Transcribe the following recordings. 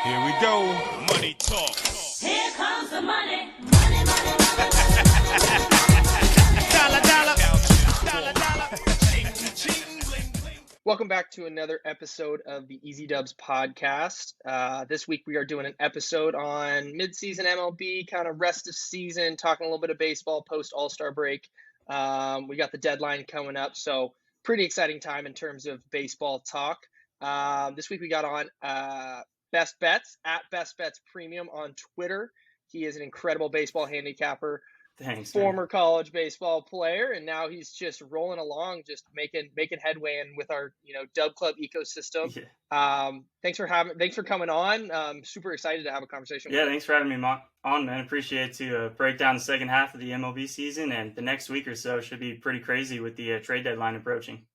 Here we go. Money talk. Here comes the money. Money, money, money. Dollar, dollar. Dollar, dollar. Welcome back to another episode of the Easy Dubs podcast. This week we are doing an episode on midseason MLB, kind of rest of season, talking a little bit of baseball post All-Star break. We got the deadline coming up, so pretty exciting time in terms of baseball talk. This week we got on Best Bets at Best Bets Premium on Twitter. He is an incredible baseball handicapper. Thanks, former college baseball player, and now he's just rolling along, just making headway in with our Dub Club ecosystem. Yeah. Thanks for coming on. Super excited to have a conversation. Yeah, thanks for having me on, man. Appreciate to break down the second half of the MLB season, and the next week or so should be pretty crazy with the trade deadline approaching.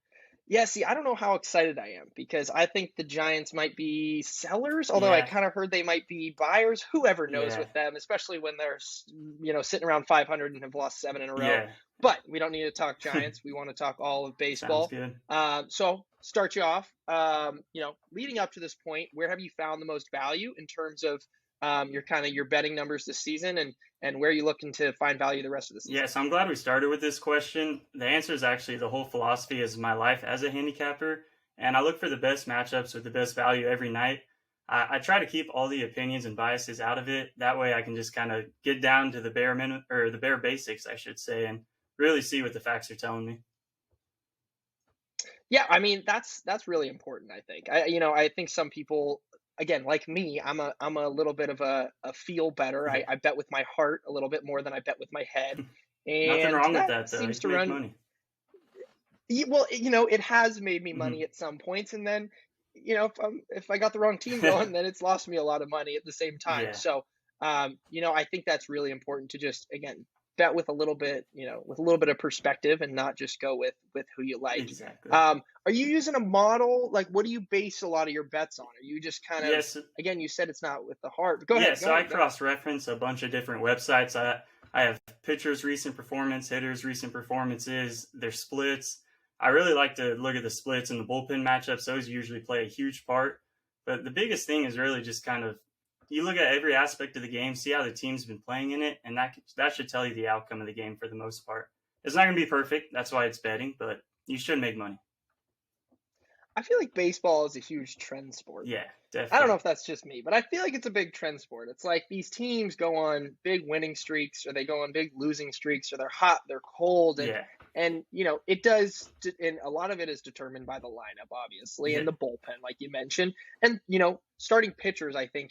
Yeah, see, I don't know how excited I am because I think the Giants might be sellers, although I kind of heard they might be buyers. Whoever knows with them, especially when they're, sitting around 500 and have lost 7 in a row. Yeah. But we don't need to talk Giants. We want to talk all of baseball. Sounds good. So start you off. Leading up to this point, where have you found the most value in terms of your betting numbers this season, and where are you looking to find value the rest of the season? Yes, I'm glad we started with this question. The answer is actually the whole philosophy is my life as a handicapper, and I look for the best matchups with the best value every night. I try to keep all the opinions and biases out of it. That way I can just kind of get down to the bare minimum, or the bare basics, I should say, and really see what the facts are telling me. Yeah, I mean, that's really important, I think. I think some people, again, like me, I'm a little bit of a feel better. I bet with my heart a little bit more than I bet with my head. And nothing wrong with that, though. Seems you to make run money. Well, it has made me money at some points, and then, if I got the wrong team going, then it's lost me a lot of money at the same time. Yeah. So, I think that's really important to just, again, bet with a little bit, with a little bit of perspective and not just go with who you like. Exactly. Are you using a model? Like, what do you base a lot of your bets on? Are you just kind of, again, you said it's not with the heart. Go ahead. I cross-reference a bunch of different websites. I have pitchers' recent performance, hitters' recent performances, their splits. I really like to look at the splits and the bullpen matchups. Those usually play a huge part. But the biggest thing is really just kind of, you look at every aspect of the game, see how the team's been playing in it, and that should tell you the outcome of the game for the most part. It's not going to be perfect. That's why it's betting, but you should make money. I feel like baseball is a huge trend sport. Yeah, definitely. I don't know if that's just me, but I feel like it's a big trend sport. It's like these teams go on big winning streaks, or they go on big losing streaks, or they're hot, they're cold, and it does, and a lot of it is determined by the lineup, obviously, and the bullpen, like you mentioned, and starting pitchers, I think,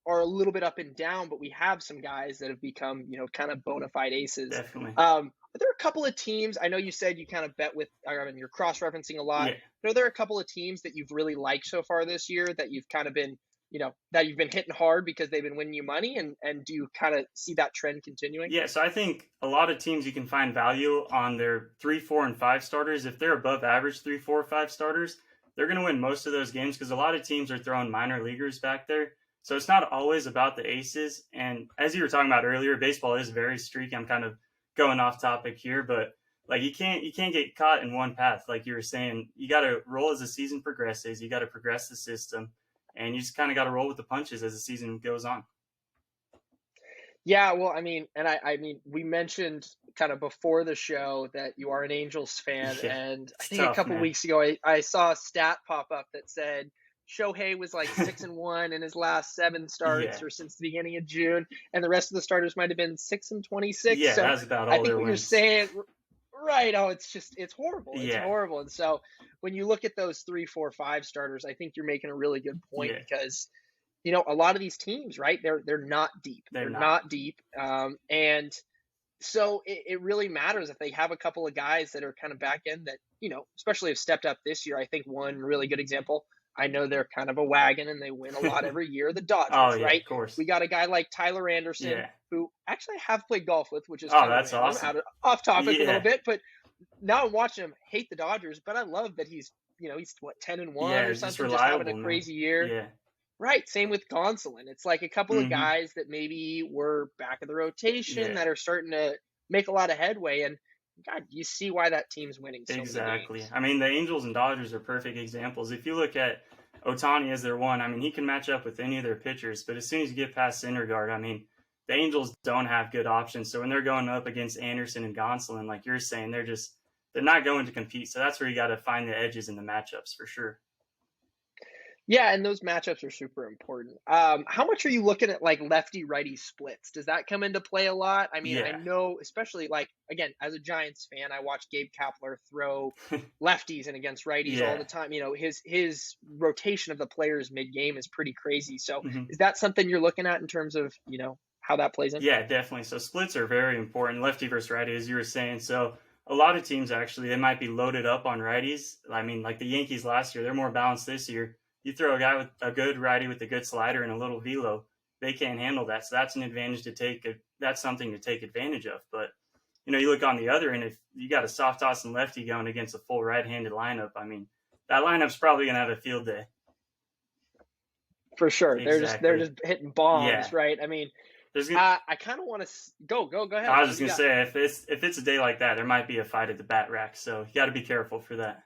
are a little bit up and down, but we have some guys that have become, kind of bona fide aces. Definitely. Are there a couple of teams, I know you said you kind of bet with, you're cross-referencing a lot. Yeah. Are there a couple of teams that you've really liked so far this year that you've kind of been, that you've been hitting hard because they've been winning you money, and do you kind of see that trend continuing? Yeah, so I think a lot of teams you can find value on their 3, 4, and 5 starters. If they're above average 3, 4, 5 starters, they're going to win most of those games because a lot of teams are throwing minor leaguers back there. So it's not always about the aces. And as you were talking about earlier, baseball is very streaky. I'm kind of going off topic here, but like you can't get caught in one path. Like you were saying, you got to roll as the season progresses. You got to progress the system, and you just kind of got to roll with the punches as the season goes on. Yeah, well, I mean, we mentioned kind of before the show that you are an Angels fan, and I think a couple weeks ago I saw a stat pop up that said Shohei was like 6-1 in his last 7 starts, or since the beginning of June, and the rest of the starters might have been 6-26. Yeah, so that's about all I think their what wins. you're saying, right? Oh, it's horrible. It's Yeah. horrible. And so when you look at those 3, 4, 5 starters, I think you're making a really good point because a lot of these teams, right? They're not deep. They're not deep, and so it really matters if they have a couple of guys that are kind of back end that especially have stepped up this year. I think one really good example. I know they're kind of a wagon and they win a lot every year. The Dodgers, right? Of course. We got a guy like Tyler Anderson, who actually I have played golf with, which is that's awesome. Off topic a little bit, but now I'm watching him hate the Dodgers. But I love that he's 10-1 or something, just having a crazy year. Yeah. Right. Same with Gonsolin. It's like a couple of guys that maybe were back of the rotation that are starting to make a lot of headway, and God, you see why that team's winning so many Exactly. games. I mean, the Angels and Dodgers are perfect examples. If you look at Ohtani is their one. I mean, he can match up with any of their pitchers, but as soon as you get past Syndergaard, I mean, the Angels don't have good options. So when they're going up against Anderson and Gonsolin, like you're saying, they're not going to compete. So that's where you got to find the edges in the matchups for sure. Yeah, and those matchups are super important. How much are you looking at like lefty righty splits? Does that come into play a lot? I mean, I Yeah. know, especially like again, as a Giants fan, I watch Gabe Kapler throw lefties and against righties all Yeah. the time. You know, his rotation of the players mid game is pretty crazy. So, Mhm. is that something you're looking at in terms of how that plays in? Yeah, definitely. So splits are very important, lefty versus righty, as you were saying. So a lot of teams actually, they might be loaded up on righties. I mean, like the Yankees last year, they're more balanced this year. You throw a guy with a good righty with a good slider and a little velo, they can't handle that. So that's an advantage to take. That's something to take advantage of. But you look on the other end, if you got a soft toss and lefty going against a full right-handed lineup, I mean, that lineup's probably going to have a field day. For sure, they're Exactly. just hitting bombs, Yeah. right? I mean, There's gonna, I kind of want to go ahead. I was What just do you gonna got? say if it's a day like that, there might be a fight at the bat rack. So you got to be careful for that.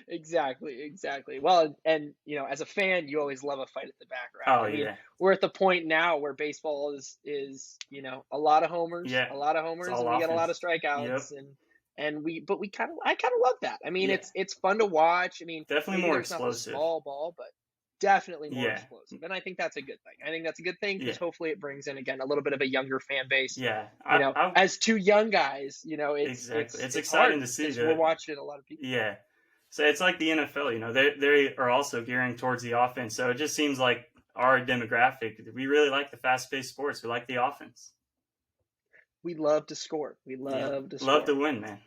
Exactly. Well, and as a fan, you always love a fight at the back, right? Oh I mean, yeah, we're at the point now where baseball is a lot of homers, yeah. It's and all we get a lot of offense. strikeouts, Yep. and I kind of love that. I mean, Yeah. it's fun to watch. I mean, Definitely maybe more there's not the explosive. small ball, but definitely more Yeah. explosive, and I think that's a good thing. I think that's a good thing because Yeah. hopefully it brings in again a little bit of a younger fan base. Yeah. As two young guys, Exactly. It's it's exciting hard to see because we're that. watching a lot of people. Yeah. So it's like the NFL. They are also gearing towards the offense. So it just seems like our demographic. We really like the fast-paced sports. We like the offense. We love to score. We Yeah. love to Love to score. win, man.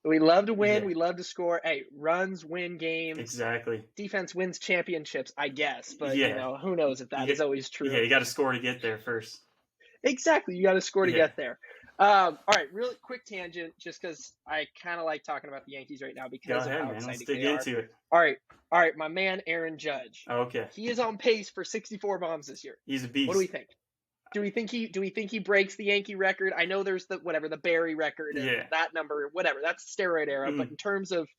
We love to win. Yeah. We love to score. Hey, runs win games. Exactly. Defense wins championships, I guess. But Yeah. who knows if that is always true. Yeah. You got to score to get there first. Exactly. You got to score to Yeah. get there. All right, really quick tangent, just because I kind of like talking about the Yankees right now Go because ahead, of how man. Let's exciting dig they are. into it. All right, my man Aaron Judge. Okay. He is on pace for 64 bombs this year. He's a beast. What do we think? Do we think he breaks the Yankee record? I know there's the Barry record and Yeah. that number, whatever. That's steroid era. Mhm. But in terms of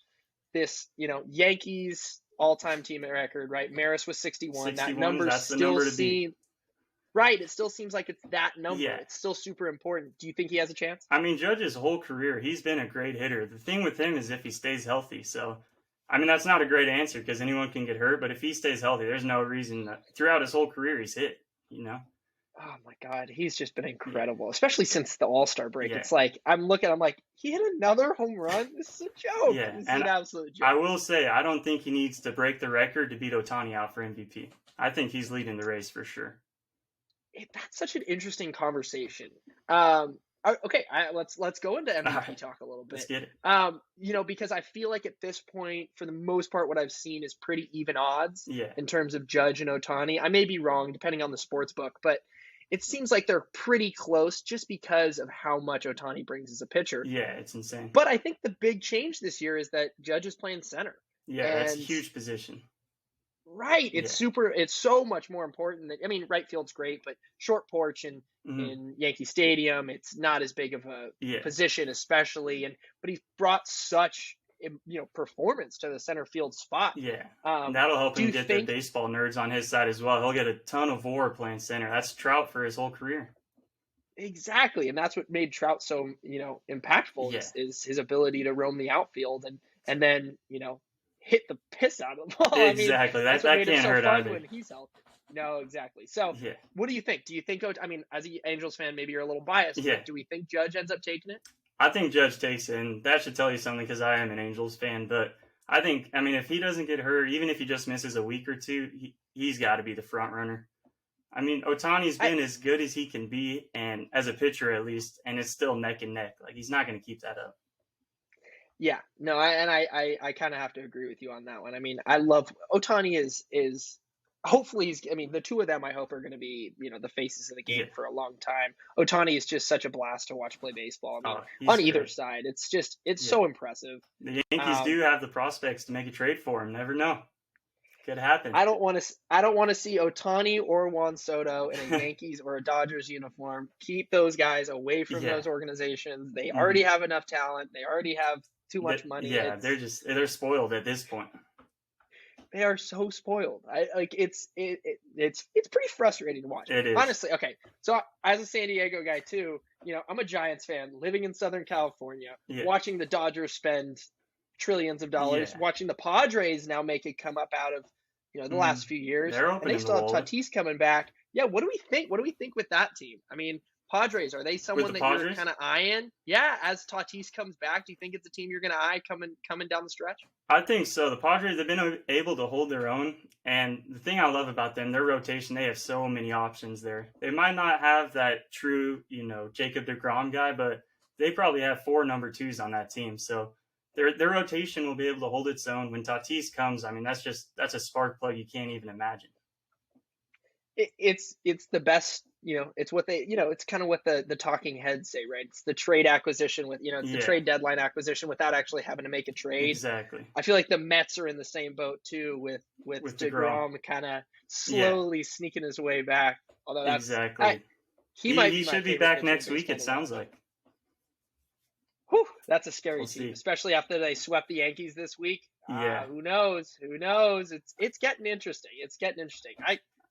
this, Yankees all-time team record, right? Maris was 61. That 61, number that's the still number to beat. seems right. It still seems like it's that number. Yeah. It's still super important. Do you think he has a chance? I mean, Judge's whole career, he's been a great hitter. The thing with him is if he stays healthy. So, I mean, that's not a great answer because anyone can get hurt. But if he stays healthy, there's no reason that throughout his whole career he's hit. Oh my God, he's just been incredible, especially since the All-Star break. Yeah. It's like I'm like, he hit another home run. This is a joke. Yeah, This is and an absolute joke. I will say, I don't think he needs to break the record to beat Ohtani out for MVP. I think he's leading the race for sure. That's such an interesting conversation. Okay, let's go into MVP talk a little Let's bit. get it. Because I feel like at this point, for the most part, what I've seen is pretty even odds Yeah. in terms of Judge and Ohtani. I may be wrong, depending on the sports book, but it seems like they're pretty close just because of how much Ohtani brings as a pitcher. Yeah, it's insane. But I think the big change this year is that Judge is playing center. Yeah, that's a and- huge position. Right. It's so much more important that, I mean, right field's great, but short porch in Yankee Stadium, it's not as big of a Yeah. position, especially. But he's brought such, performance to the center field spot. Yeah. And that'll help do him you get think- the baseball nerds on his side as well. He'll get a ton of WAR playing center. That's Trout for his whole career. Exactly. And that's what made Trout so, impactful is his ability to roam the outfield and then, hit the piss out of the ball. Exactly. I mean, that's what that made it can't so hurt fun either. when he's healthy. No, exactly. So Yeah. what do you think? Do you think, I mean, as an Angels fan, maybe you're a little biased, Yeah. but do we think Judge ends up taking it? I think Judge takes it, and that should tell you something because I am an Angels fan. But I mean, if he doesn't get hurt, even if he just misses a week or two, he's got to be the front runner. I mean, Ohtani's been as good as he can be, and as a pitcher at least, and it's still neck and neck. Like, he's not going to keep that up. Yeah, no, I kind of have to agree with you on that one. I mean, I love Ohtani is hopefully the two of them I hope are going to be, the faces of the game Yeah. for a long time. Ohtani is just such a blast to watch play baseball. I mean, He's on either great. side, it's so impressive. The Yankees do have the prospects to make a trade for him. Never know. Could happen. I don't want to see Ohtani or Juan Soto in a Yankees or a Dodgers uniform. Keep those guys away from those organizations. They already have enough talent. They already have too much money. Yeah, they're spoiled at this point. They are so spoiled. It's pretty frustrating to watch. It is. Honestly, okay. So as a San Diego guy too, I'm a Giants fan living in Southern California, Yeah. watching the Dodgers spend trillions of dollars, Yeah. watching the Padres now make it come up out of, the last few years, They're and they opening still have the wallet. Tatis coming back. Yeah, what do we think? What do we think with that team? I mean, Padres, are they someone the that you're Padres? kind of eyeing? Yeah, as Tatis comes back, do you think it's a team you're going to eye coming down the stretch? I think so. The Padres have been able to hold their own, and the thing I love about them, their rotation, they have so many options there. They might not have that true, Jacob deGrom guy, but they probably have 4 number 2s on that team. So their rotation will be able to hold its own. When Tatis comes, I mean, that's a spark plug you can't even imagine. It's the best, it's what they, it's kind of what the talking heads say, right? It's the trade acquisition with, it's the trade deadline acquisition without actually having to make a trade. Exactly. I feel like the Mets are in the same boat too with DeGrom kind of slowly sneaking his way back. Although that's exactly. He should be back next week, it sounds like. Whew, that's a scary We'll team, see. especially after they swept the Yankees this week. Yeah. Who knows? It's getting interesting.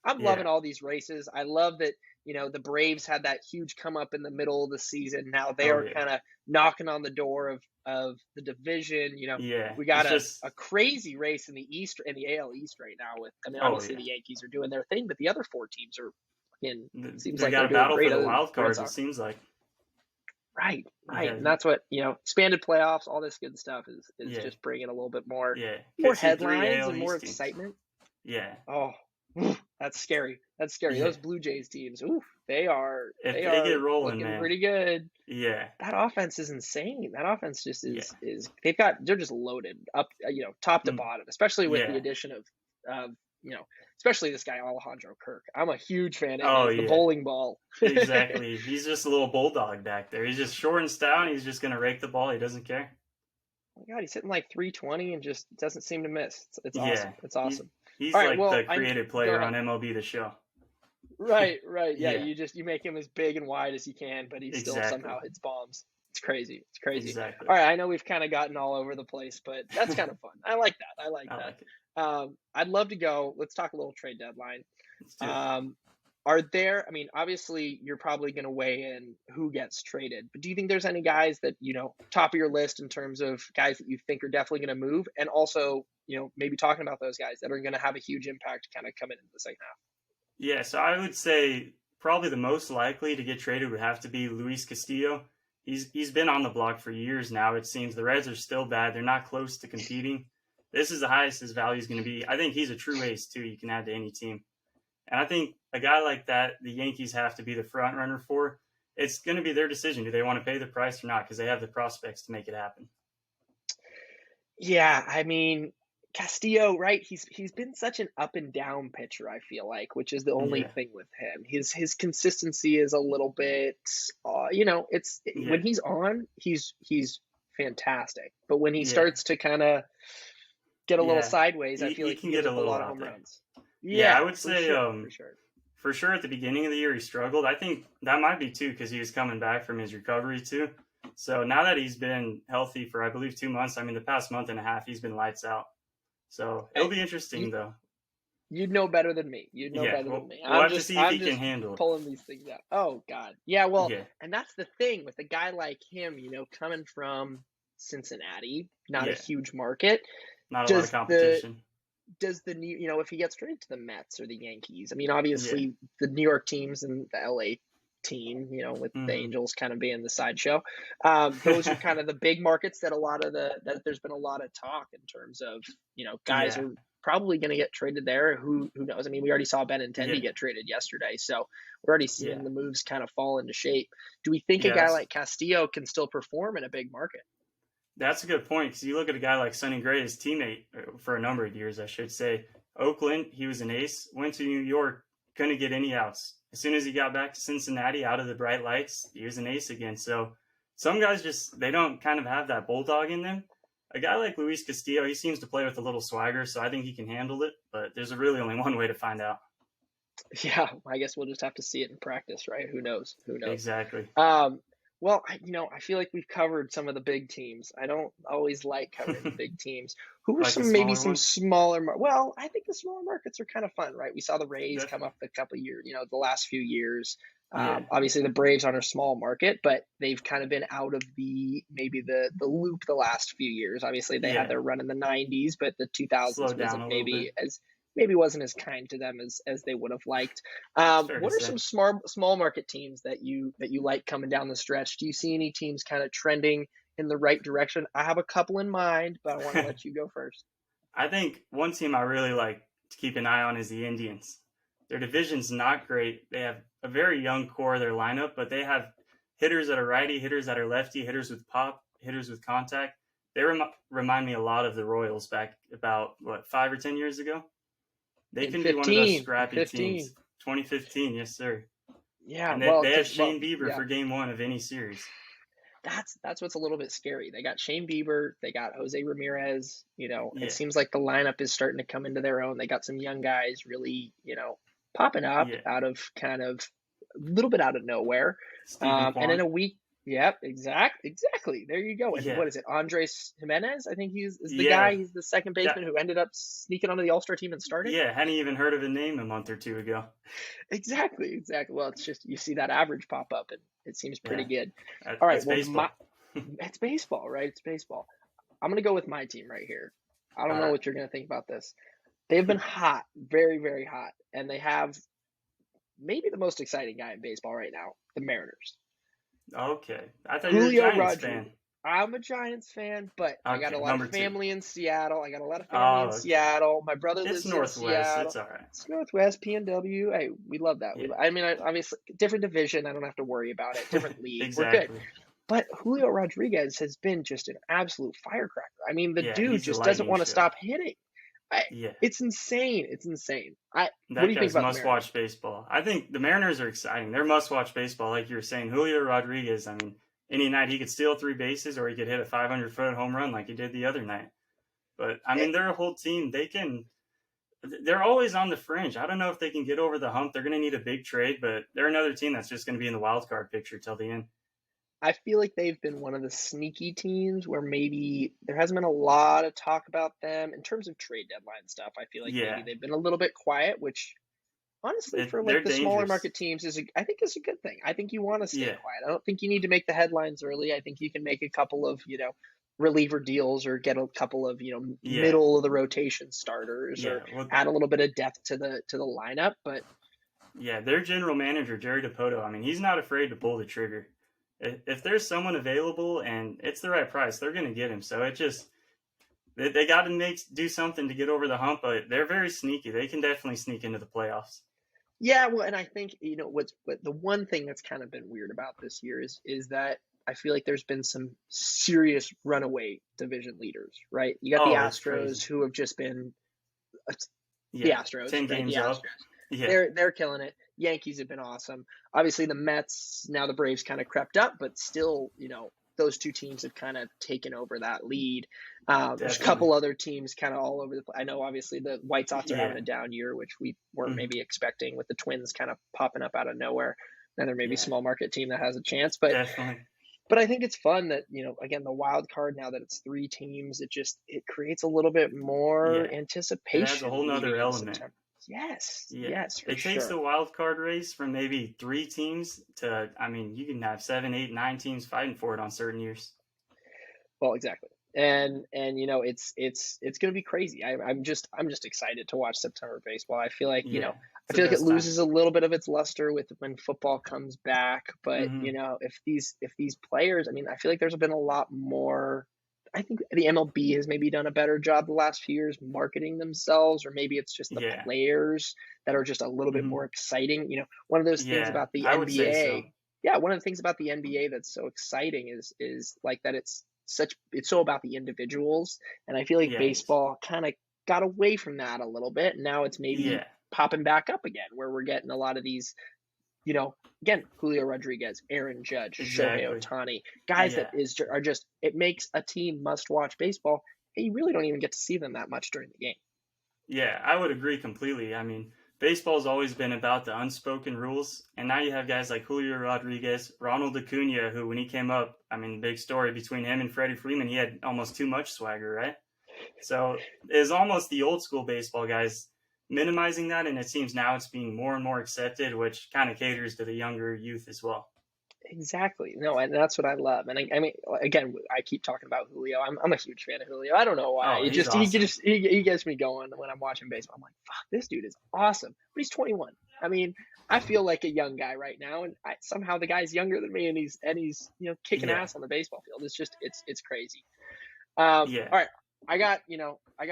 I'm loving all these races. I love that, the Braves had that huge come up in the middle of the season. Now they are kind of knocking on the door of the division. We got a crazy race in the East and the AL East right now obviously the Yankees are doing their thing, but the other 4 teams are seems like got they're a battle doing for great the wild cards, it seems like. Right. Yeah. And that's what, expanded playoffs, all this good stuff is just bringing a little bit more headlines and more excitement. Yeah. Oh, that's scary. Yeah. Those Blue Jays teams, they get rolling, looking man, pretty good. Yeah. That offense is insane. That offense just is they're just loaded up, top to bottom, especially with the addition of especially this guy Alejandro Kirk. I'm a huge fan of him. The bowling ball. Exactly. He's just a little bulldog back there. He's just short and stout. He's just going to rake the ball. He doesn't care. Oh my God, he's hitting like 320 and just doesn't seem to miss. It's awesome. It's awesome. He's the creative player on MLB The Show. Right. Yeah, you make him as big and wide as you can, but he still somehow hits bombs. It's crazy. Exactly. All right, I know we've kind of gotten all over the place, but that's kind of fun. I like that. I like that. I'd love to go. Let's talk a little trade deadline. Let's do it. Are there, obviously you're probably going to weigh in who gets traded, but do you think there's any guys that, top of your list in terms of guys that you think are definitely going to move? And also, maybe talking about those guys that are going to have a huge impact kind of coming into the second half. Yeah, so I would say probably the most likely to get traded would have to be Luis Castillo. He's been on the block for years now. It seems the Reds are still bad. They're not close to competing. This is the highest his value is going to be. I think he's a true ace, too. You can add to any team. And I think a guy like that, the Yankees have to be the front runner for. It's going to be their decision. Do they want to pay the price or not? Because they have the prospects to make it happen. Yeah, Castillo, right? He's been such an up and down pitcher, I feel like, which is the only thing with him. His consistency is a little bit, when he's on, he's fantastic. But when he starts to kind of get a little sideways, I feel like he can get a lot of home runs. Yeah, I would say for sure at the beginning of the year he struggled. I think that might be too because he was coming back from his recovery too. So now that he's been healthy for I believe 2 months, the past month and a half he's been lights out. So it'll be interesting though. You'd know better than me. We'll have to see if he can handle it. Pulling these things out. Oh God, yeah. Well, and that's the thing with a guy like him. Coming from Cincinnati, not a huge market, not a lot of competition. Does the new, if he gets traded to the Mets or the Yankees, obviously the New York teams and the LA team, with the Angels kind of being the sideshow, those are kind of the big markets that there's been a lot of talk in terms of, guys are probably going to get traded there. Who knows? We already saw Benintendi get traded yesterday, so we're already seeing the moves kind of fall into shape. Do we think a guy like Castillo can still perform in a big market? That's a good point because you look at a guy like Sonny Gray, his teammate for a number of years, I should say. Oakland, he was an ace. Went to New York, couldn't get any outs. As soon as he got back to Cincinnati, out of the bright lights, he was an ace again. So some guys they don't kind of have that bulldog in them. A guy like Luis Castillo, he seems to play with a little swagger, so I think he can handle it. But there's really only one way to find out. Yeah, I guess we'll just have to see it in practice, right? Who knows? Exactly. Well, I feel like we've covered some of the big teams. I don't always like covering the big teams. Who are Like the some maybe smaller some ones? smaller well, I think the smaller markets are kind of fun, right? We saw the Rays come Definitely. up a couple of years, the last few years. Yeah. Obviously the Braves aren't a small market, but they've kind of been out of the maybe the loop the last few years. Obviously they had Yeah. their run in the 90s, but the 2000s Slow down wasn't a little bit. maybe wasn't as kind to them as they would have liked. It's fair to What are say. some small market teams that you like coming down the stretch? Do you see any teams kind of trending in the right direction? I have a couple in mind, but I want to let you go first. I think one team I really like to keep an eye on is the Indians. Their division's not great. They have a very young core of their lineup, but they have hitters that are righty, hitters that are lefty, hitters with pop, hitters with contact. They remind me a lot of the Royals back about, 5 or 10 years ago. They In can be one of those 15, in scrappy 15. teams. 2015, yes, sir. Yeah, And well, they have because well, Shane Bieber yeah, for game one of any series. that's what's a little bit scary. They got Shane Bieber, they got Jose Ramirez. It Yeah, seems like the lineup is starting to come into their own. They got some young guys really, popping up yeah. out of kind of a little bit out of nowhere. Stephen And in Kwan. a week, yep, exactly. There you go. And Yeah, what is it? Andres Jimenez, I think is the guy. yeah. He's the second That, baseman who ended up sneaking onto the All-Star team and starting. yeah, hadn't even heard of a name a month or two ago. Exactly. Well, it's just you see that average pop up, and it seems pretty Yeah, good. All right. it's Well, baseball. it's baseball, right? It's baseball. I'm gonna go with my team right here. I don't All know right. what you're gonna think about this. They've been hot, very, very hot, and they have maybe the most exciting guy in baseball right now, the Mariners. Okay. I thought you were a Julio Giants Rodriguez. fan. I'm a Giants fan, but I got a Okay, lot of number two. family in Seattle. I got a lot of family in Oh, okay. Seattle. My brother It's lives in Northwest. It's Seattle. all right. It's Northwest PNW. Hey, we love that. Yeah, I mean, obviously, different division. I don't have to worry about it. Different league. We're good. exactly. But Julio Rodriguez has been just an absolute firecracker. I mean, the Yeah, dude he's a just doesn't lightning want to show. stop hitting. I, Yeah, it's insane. It's insane. What do that you think guy's about the must watch Mariners? baseball. I think the Mariners are exciting. They're must watch baseball, like you were saying. Julio Rodriguez, I mean, any night he could steal three bases or he could hit a 500-foot home run like he did the other night. But I Eh, mean, they're a whole team. They're always on the fringe. I don't know if they can get over the hump. They're going to need a big trade, but they're another team that's just going to be in the wild card picture till the end. I feel like they've been one of the sneaky teams where maybe there hasn't been a lot of talk about them in terms of trade deadline stuff. I feel like maybe Yeah, they've been a little bit quiet, which honestly for like they're the smaller dangerous. market teams I think is a good thing. I think you want to stay Yeah, quiet. I don't think you need to make the headlines early. I think you can make a couple of, reliever deals or get a couple of, yeah, middle of the rotation starters or yeah. Well, add a little bit of depth to the lineup, but yeah, their general manager, Jerry DePoto, I mean, he's not afraid to pull the trigger. If there's someone available and it's the right price, they're going to get him. So they got to do something to get over the hump, but they're very sneaky. They can definitely sneak into the playoffs. yeah, well, and I think what the one thing that's kind of been weird about this year is that I feel like there's been some serious runaway division leaders, right? You got the Oh, it's Astros crazy. who have just been the Yeah, Astros, 10 right? The games Astros. up. Yeah, They're killing it. Yankees have been awesome. Obviously the Mets, now the Braves kind of crept up, but still, those two teams have kind of taken over that lead. There's a definitely. couple other teams kind of all over the place. I know obviously the White Sox are having Yeah, a down year, which we weren't mhm, maybe expecting with the Twins kind of popping up out of nowhere. Another maybe yeah, small market team that has a chance, but definitely. I think it's fun that, again, the wild card now that it's three teams, it creates a little bit more Yeah, it adds a anticipation whole nother leading into element. September. Yes, Yeah, yes, for it takes the sure. wild card race from maybe three teams to, I mean, you can have 7, 8, 9 teams fighting for it on certain years. Well, exactly. And it's going to be crazy. I'm just excited to watch September baseball. Yeah, I it's the feel like it best time. loses a little bit of its luster with when football comes back, but Hmm. if these players, I mean, I feel like there's been a lot more. I think the MLB has maybe done a better job the last few years marketing themselves, or maybe it's just the Yeah, players that are just a little bit hmm more exciting. One of those things yeah, about the I would say so. NBA, yeah, one of the things about the NBA that's so exciting is like that it's so about the individuals, and I feel like Yeah, it is. baseball kind of got away from that a little bit. And now it's maybe Yeah, popping back up again, where we're getting a lot of these, again, Julio Rodriguez, Aaron Judge, Shohei exactly. Ohtani, guys that Yeah, are just it makes a team must watch baseball, and you really don't even get to see them that much during the game. yeah, I would agree completely. I mean, baseball's always been about the unspoken rules, and now you have guys like Julio Rodriguez, Ronald Acuna, who when he came up, I mean, big story between him and Freddie Freeman, he had almost too much swagger, right? So it's almost the old school baseball guys minimizing that, and it seems now it's being more and more accepted, which kind of caters to the younger youth as well. Exactly. No, and that's what I love. And I mean, again, I keep talking about Julio. I'm a huge fan of Julio. I don't know why. Oh, It he's just awesome. he gets me going when I'm watching baseball. I'm like, fuck, this dude is awesome. But he's 21. I mean, I feel like a young guy right now, and somehow the guy's younger than me, and he's kicking Yeah. ass on the baseball field. It's just it's crazy. Yeah. All right. I got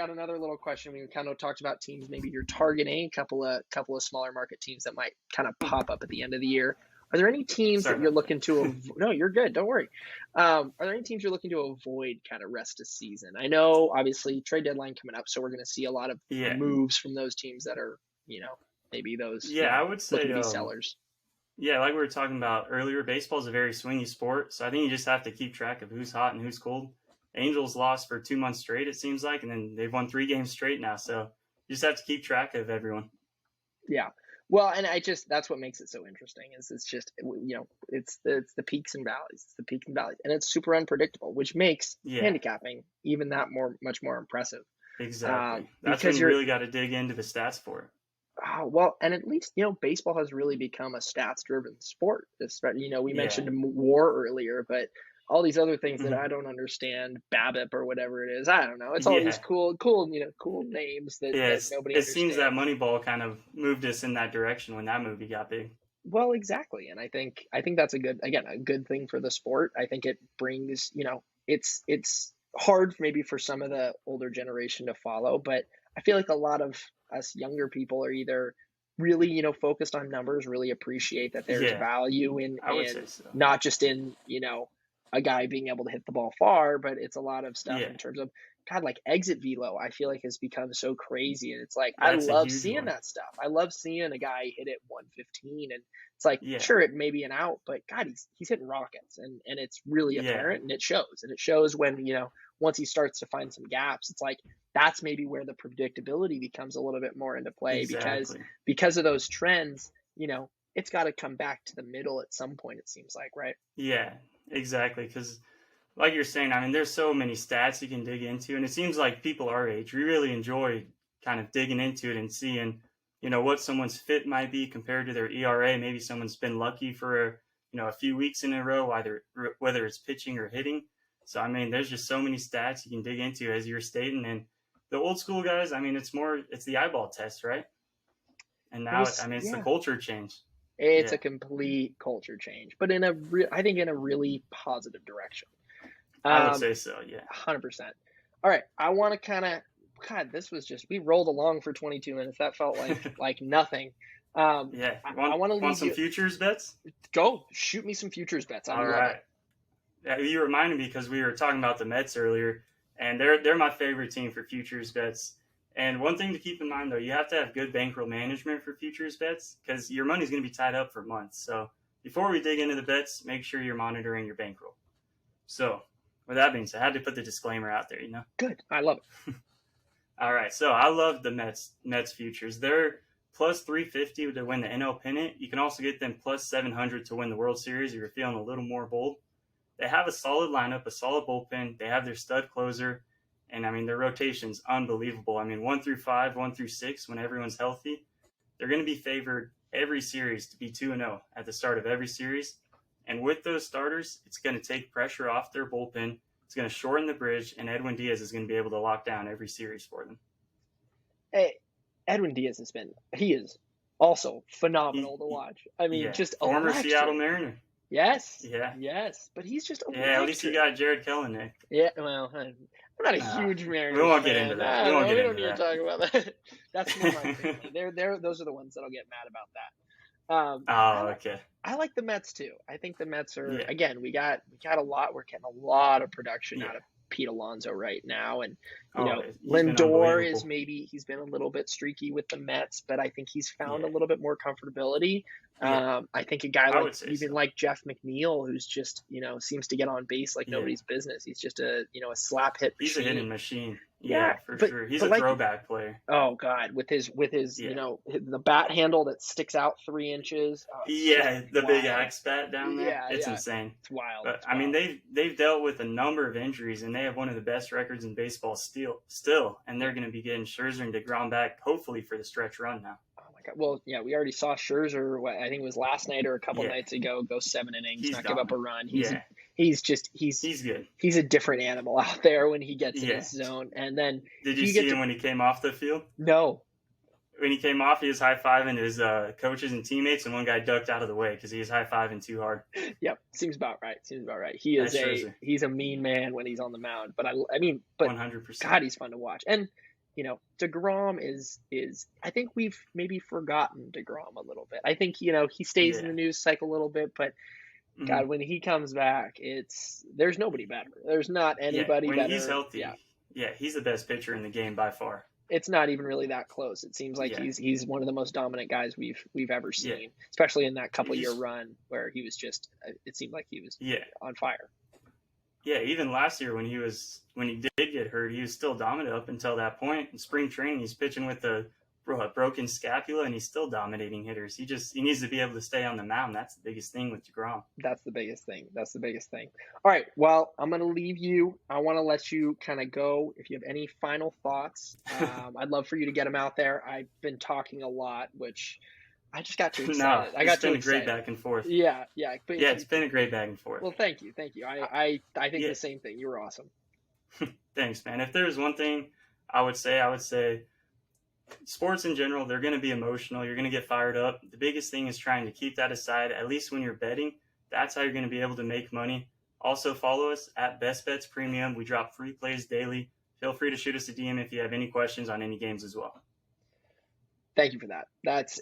another little question. We kind of talked about teams maybe you're targeting, a couple of smaller market teams that might kind of pop up at the end of the year. Are there any teams Sorry that you're about looking to no, you're good. Don't worry. Are there any teams you're looking to avoid kind of rest of season? I know obviously trade deadline coming up, so we're going to see a lot of Yeah. moves from those teams that are, maybe those Yeah, I would say looking to be sellers. Yeah, like we were talking about earlier, baseball is a very swingy sport, so I think you just have to keep track of who's hot and who's cold. Angels lost for 2 months straight, it seems like, and then they've won 3 games straight now, so you just have to keep track of everyone. Yeah. Well, and that's what makes it so interesting is it's just, it's the peaks and valleys. It's the peaks and valleys. And it's super unpredictable, which makes Yeah. handicapping even that much more impressive. Exactly. That's because when you really got to dig into the stats for it. Well, and at least, baseball has really become a stats driven sport. We Yeah. mentioned WAR earlier, but all these other things that Mhm. I don't understand, BABIP or whatever it is, I don't know. It's all these Yeah. cool names that Yeah, nobody it seems that understands. Moneyball kind of moved us in that direction when that movie got big. Well, exactly. And I think that's a good thing for the sport. I think it brings, it's hard maybe for some of the older generation to follow, but I feel like a lot of us younger people are either really, focused on numbers, really appreciate that there's Yeah, value I would say in so. not just in, a guy being able to hit the ball far, but it's a lot of stuff Yeah, in terms of God, like exit velo, I feel like has become so crazy. And it's like, I that's a love huge seeing one. that stuff. I love seeing a guy hit it 115. And it's like, Yeah, sure, it may be an out, but God, he's hitting rockets and it's really yeah, apparent and it shows. And it shows when, once he starts to find some gaps, it's like that's maybe where the predictability becomes a little bit more into play exactly. because of those trends, it's got to come back to the middle at some point, it seems like, right? Yeah, exactly. Because, like you're saying, I mean, there's so many stats you can dig into, and it seems like people our age, we really enjoy kind of digging into it and seeing, what someone's fit might be compared to their ERA. Maybe someone's been lucky for a few weeks in a row, whether it's pitching or hitting. So I mean, there's just so many stats you can dig into, as you were stating, and the old school guys. I mean, it's the eyeball test, right? And It now, was, I mean, it's the yeah, culture change. it's Yeah, a complete culture change, but I think in a really positive direction. I would Um, say so. Yeah. 100%. All right. I want to kind of, God, this was just, we rolled along for 22 minutes. That felt like nothing. Yeah. I want to Want leave some you, futures bets? go shoot me some futures bets. I All love it. right. Yeah, you reminded me because we were talking about the Mets earlier, and they're my favorite team for futures bets. And one thing to keep in mind though, you have to have good bankroll management for futures bets because your money's going to be tied up for months. So before we dig into the bets, make sure you're monitoring your bankroll. So with that being said, I had to put the disclaimer out there. Good. I love it. All right, so I love the Mets futures. They're plus 350 to win the NL pennant. You can also get them plus 700 to win the World Series if you're feeling a little more bold. They have a solid lineup, a solid bullpen. They have their stud closer, and I mean their rotation's unbelievable. I mean 1 through 5, 1 through 6, when everyone's healthy, they're going to be favored every series to be 2-0 at the start of every series. And with those starters, it's going to take pressure off their bullpen. It's going to shorten the bridge, and Edwin Diaz is going to be able to lock down every series for them. Hey, Edwin Diaz he is also phenomenal to He- watch. I mean, yeah, just former electric. Seattle Mariner. Yes. Yeah. Yes. But he's just electric. Yeah, at least you got Jared Kelenic. Yeah, well, I'm not a Nah, huge Mariners we won't fan. get into that. I We don't won't know. get We don't into need to that. talk about that. That's more my family. Those are the ones that'll get mad about that. Oh, okay. I like the Mets too. I think the Mets are Yeah. again. We got a lot. We're getting a lot of production Yeah. out of Pete Alonso right now, and You know, He's been Lindor is unbelievable. he's been a little bit streaky with the Mets, but I think he's found a Yeah, little bit more comfortability. yeah, I think a guy I like would say even so. like Jeff McNeil, who's just, seems to get on base like Yeah, nobody's business. He's just a slap hit he's a hitting machine. machine. Yeah, Yeah, for sure. He's but a like, throwback player. oh God, with his Yeah, the bat handle that sticks out 3 inches. Oh, it's just yeah, the big wild. axe bat down there. Yeah, It's yeah, insane. it's wild. But It's I mean, wild. they've dealt with a number of injuries, and they have one of the best records in baseball still, and they're going to be getting Scherzer and DeGrom back hopefully for the stretch run now. Oh my God. Well, yeah, we already saw Scherzer. I think it was last night or a couple Yeah, nights ago. Go 7 innings, he's not give up a dominant. run. Yeah, He's just he's good. he's a different animal out there when he gets in Yeah. his zone. And then Did you you see get to him when he came off the field? no. When he came off, he was high fiving his coaches and teammates, and one guy ducked out of the way because he was high fiving too hard. Yep, seems about right. Seems about right. He is That's Scherzer, he's a mean man when he's on the mound. But I mean, but 100%. God, he's fun to watch. And DeGrom is I think we've maybe forgotten DeGrom a little bit. I think he stays in Yeah. the news cycle a little bit, but Mhm. God, when he comes back, there's nobody better. There's not Yeah, anybody when better. he's healthy, Yeah, yeah, he's the best pitcher in the game by far. it's not even really that close. It seems like Yeah, he's one of the most dominant guys we've ever yeah, seen, especially in that couple year he's run where he was just. It seemed like he was yeah, on fire. yeah. Even last year when he did get hurt, he was still dominant up until that point. In spring training, he's pitching with a broken scapula, and he's still dominating hitters. He needs to be able to stay on the mound. That's the biggest thing with DeGrom. That's the biggest thing. That's the biggest thing. All right. Well, I'm going to leave you. I want to let you kind of go. If you have any final thoughts, I'd love for you to get them out there. I've been talking a lot, which I just got too No, excited. I got it's been too a great excited. back and forth. Yeah, yeah. But Yeah, it's been a great back and forth. well, thank you, thank you. I think Yeah, the same thing. You were awesome. thanks, man. If there's one thing I would say sports in general, they're going to be emotional. You're going to get fired up. The biggest thing is trying to keep that aside, at least when you're betting. That's how you're going to be able to make money. Also, follow us at Best Bets Premium. We drop free plays daily. Feel free to shoot us a DM if you have any questions on any games as well. Thank you for that.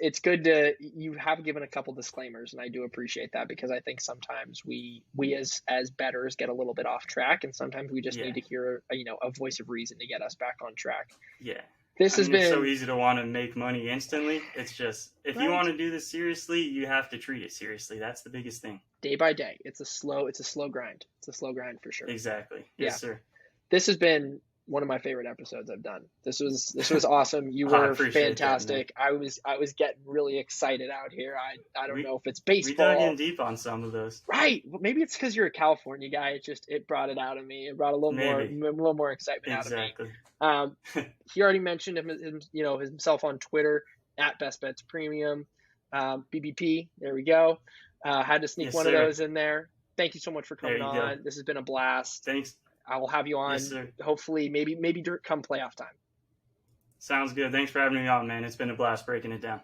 It's good you have given a couple disclaimers, and I do appreciate that because I think sometimes we as bettors get a little bit off track, and sometimes we just Yeah, need to hear a voice of reason to get us back on track. yeah. This I has mean, it's so been easy to want to make money instantly. It's just, if you right. want to do this seriously, you have to treat it seriously. That's the biggest thing. Day by day. It's a slow grind. It's a slow grind for sure. Exactly. Yeah. Yes, sir. This has been one of my favorite episodes I've done. This was awesome. You I were appreciate that, man. fantastic. I was getting really excited out here. I don't We, know if it's we dug baseball. in deep on some of those. Right. Well, maybe it's because you're a California guy. It brought it out of me. It brought a Maybe. little more excitement out of me. Exactly. He already mentioned himself on Twitter at Best Bets Premium. BBP. There we go. Had to sneak Yes, one sir. of those in there. Thank you so much for coming There you go. on. This has been a blast. Thanks. I will have you on. Yes, sir. Hopefully, maybe come playoff time. Sounds good. Thanks for having me on, man. It's been a blast breaking it down.